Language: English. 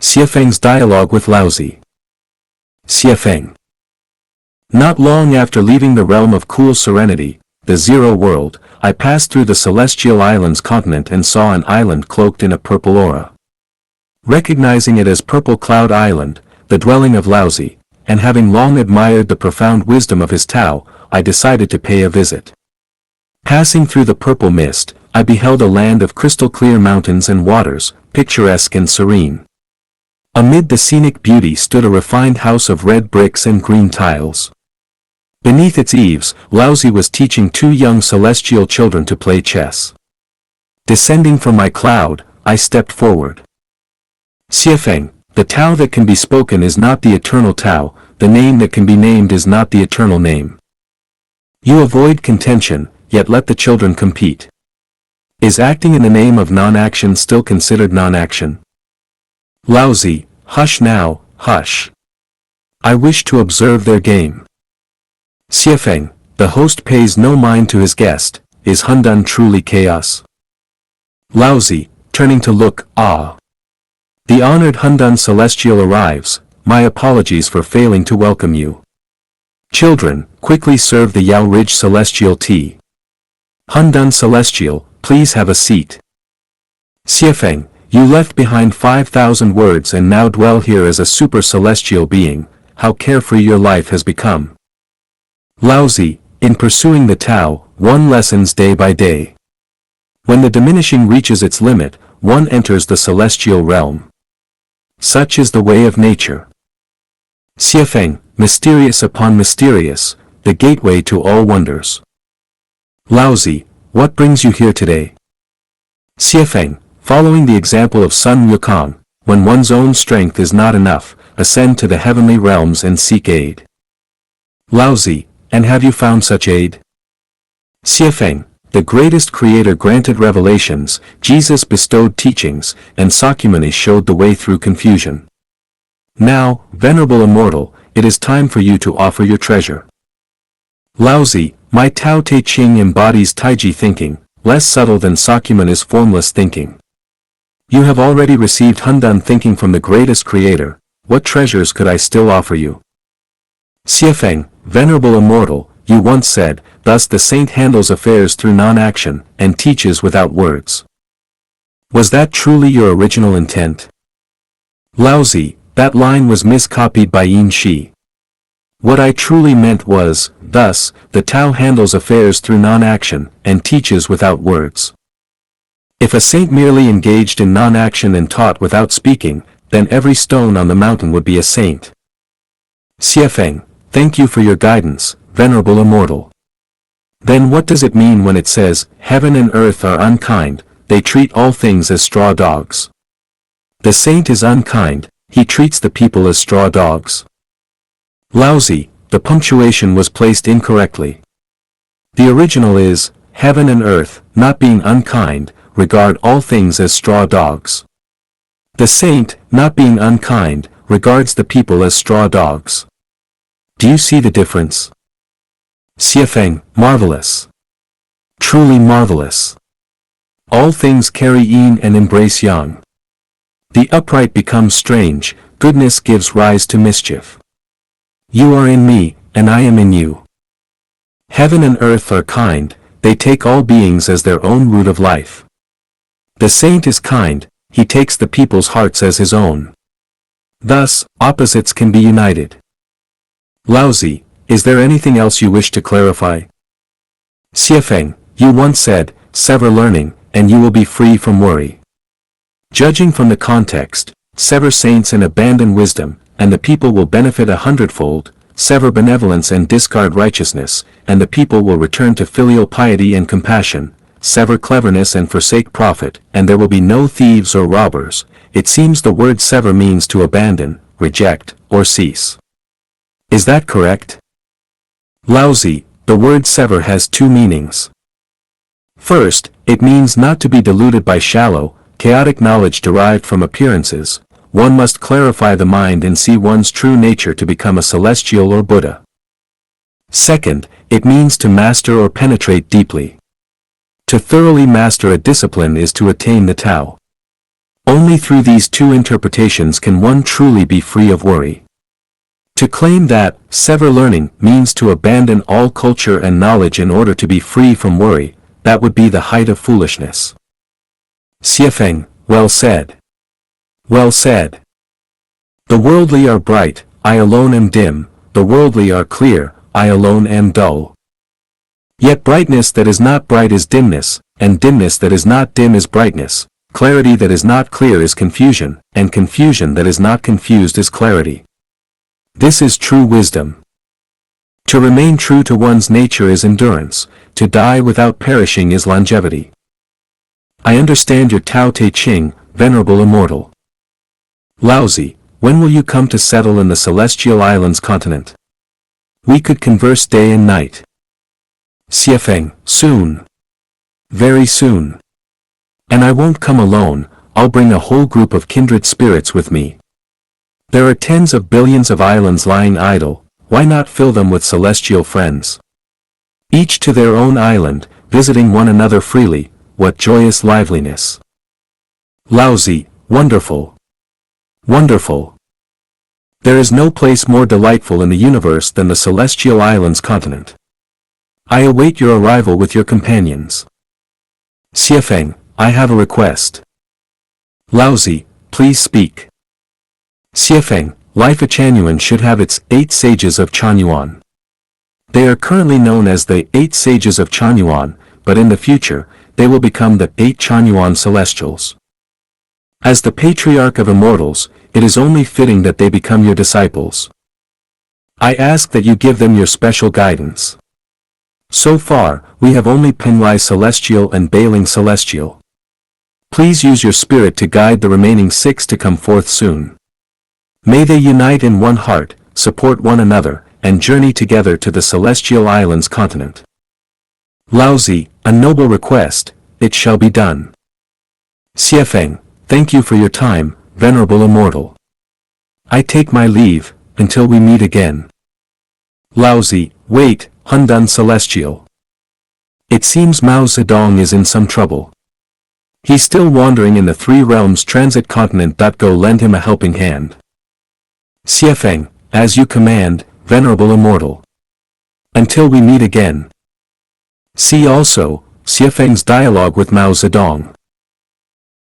Xuefeng's dialogue with Laozi. Xuefeng. Not long after leaving the realm of cool serenity, the Zero World, I passed through the Celestial Islands continent and saw an island cloaked in a purple aura. Recognizing it as Purple Cloud Island, the dwelling of Laozi, and having long admired the profound wisdom of his Tao, I decided to pay a visit. Passing through the purple mist, I beheld a land of crystal-clear mountains and waters, picturesque and serene. Amid the scenic beauty stood a refined house of red bricks and green tiles. Beneath its eaves, Laozi was teaching two young celestial children to play chess. Descending from my cloud, I stepped forward. Xuefeng, the Tao that can be spoken is not the eternal Tao, the name that can be named is not the eternal name. You avoid contention, yet let the children compete. Is acting in the name of non-action still considered non-action? Laozi, hush now, hush. I wish to observe their game. Xuefeng, the host pays no mind to his guest, is Hundan truly chaos? Laozi, turning to look, ah. The honored Hundan Celestial arrives, my apologies for failing to welcome you. Children, quickly serve the Yao Ridge Celestial tea. Hundan Celestial, please have a seat. Xuefeng, you left behind 5,000 words and now dwell here as a super celestial being, how carefree your life has become. Laozi, in pursuing the Tao, one lessens day by day. When the diminishing reaches its limit, one enters the celestial realm. Such is the way of nature. Xuefeng, mysterious upon mysterious, the gateway to all wonders. Laozi, what brings you here today? Xuefeng, following the example of Sun Wukong, when one's own strength is not enough, ascend to the heavenly realms and seek aid. Laozi, and have you found such aid? Xuefeng, the greatest creator granted revelations, Jesus bestowed teachings, and Sakyamuni showed the way through confusion. Now, venerable immortal, it is time for you to offer your treasure. Laozi, my Tao Te Ching embodies Taiji thinking, less subtle than Sakyamuni's formless thinking. You have already received Hundan thinking from the greatest creator, what treasures could I still offer you? Xuefeng, venerable immortal, you once said, thus the saint handles affairs through non-action, and teaches without words. Was that truly your original intent? Laozi, that line was miscopied by Yin Shi. What I truly meant was, thus, the Tao handles affairs through non-action, and teaches without words. If a saint merely engaged in non-action and taught without speaking, then every stone on the mountain would be a saint. Xuefeng, thank you for your guidance, venerable immortal. Then what does it mean when it says, heaven and earth are unkind, they treat all things as straw dogs? The saint is unkind, he treats the people as straw dogs. Laozi, the punctuation was placed incorrectly. The original is, heaven and earth, not being unkind, regard all things as straw dogs. The saint, not being unkind, regards the people as straw dogs. Do you see the difference? Xuefeng, marvelous. Truly marvelous. All things carry yin and embrace yang. The upright becomes strange, goodness gives rise to mischief. You are in me, and I am in you. Heaven and earth are kind, they take all beings as their own root of life. The saint is kind, he takes the people's hearts as his own. Thus, opposites can be united. Laozi, is there anything else you wish to clarify? Xuefeng, you once said, sever learning, and you will be free from worry. Judging from the context, sever saints and abandon wisdom, and the people will benefit 100-fold, sever benevolence and discard righteousness, and the people will return to filial piety and compassion, sever cleverness and forsake profit, and there will be no thieves or robbers. It seems the word sever means to abandon, reject, or cease. Is that correct? Laozi, the word sever has two meanings. First, it means not to be deluded by shallow, chaotic knowledge derived from appearances. One must clarify the mind and see one's true nature to become a celestial or Buddha. Second, it means to master or penetrate deeply. To thoroughly master a discipline is to attain the Tao. Only through these two interpretations can one truly be free of worry. To claim that, sever learning, means to abandon all culture and knowledge in order to be free from worry, that would be the height of foolishness. Xuefeng, well said. Well said. The worldly are bright, I alone am dim, the worldly are clear, I alone am dull. Yet brightness that is not bright is dimness, and dimness that is not dim is brightness, clarity that is not clear is confusion, and confusion that is not confused is clarity. This is true wisdom. To remain true to one's nature is endurance, to die without perishing is longevity. I understand your Tao Te Ching, venerable immortal. Laozi, when will you come to settle in the Celestial Islands continent? We could converse day and night. Xuefeng, soon. Very soon. And I won't come alone, I'll bring a whole group of kindred spirits with me. There are tens of billions of islands lying idle, why not fill them with celestial friends? Each to their own island, visiting one another freely, what joyous liveliness. Laozi, wonderful. Wonderful. There is no place more delightful in the universe than the Celestial Islands continent. I await your arrival with your companions. Xuefeng, I have a request. Laozi, please speak. Xuefeng, Lifechanyuan should have its 8 sages of Chanyuan. They are currently known as the 8 sages of Chanyuan, but in the future, they will become the 8 Chanyuan celestials. As the patriarch of immortals, it is only fitting that they become your disciples. I ask that you give them your special guidance. So far, we have only Penglai Celestial and Bailing Celestial. Please use your spirit to guide the remaining 6 to come forth soon. May they unite in one heart, support one another, and journey together to the Celestial Islands continent. Laozi, a noble request, it shall be done. Xuefeng, thank you for your time, venerable immortal. I take my leave, until we meet again. Laozi, wait, Hundun Celestial. It seems Mao Zedong is in some trouble. He's still wandering in the 3 realms transit continent. Go lend him a helping hand. Xuefeng, as you command, venerable immortal. Until we meet again. See also, Xuefeng's dialogue with Mao Zedong.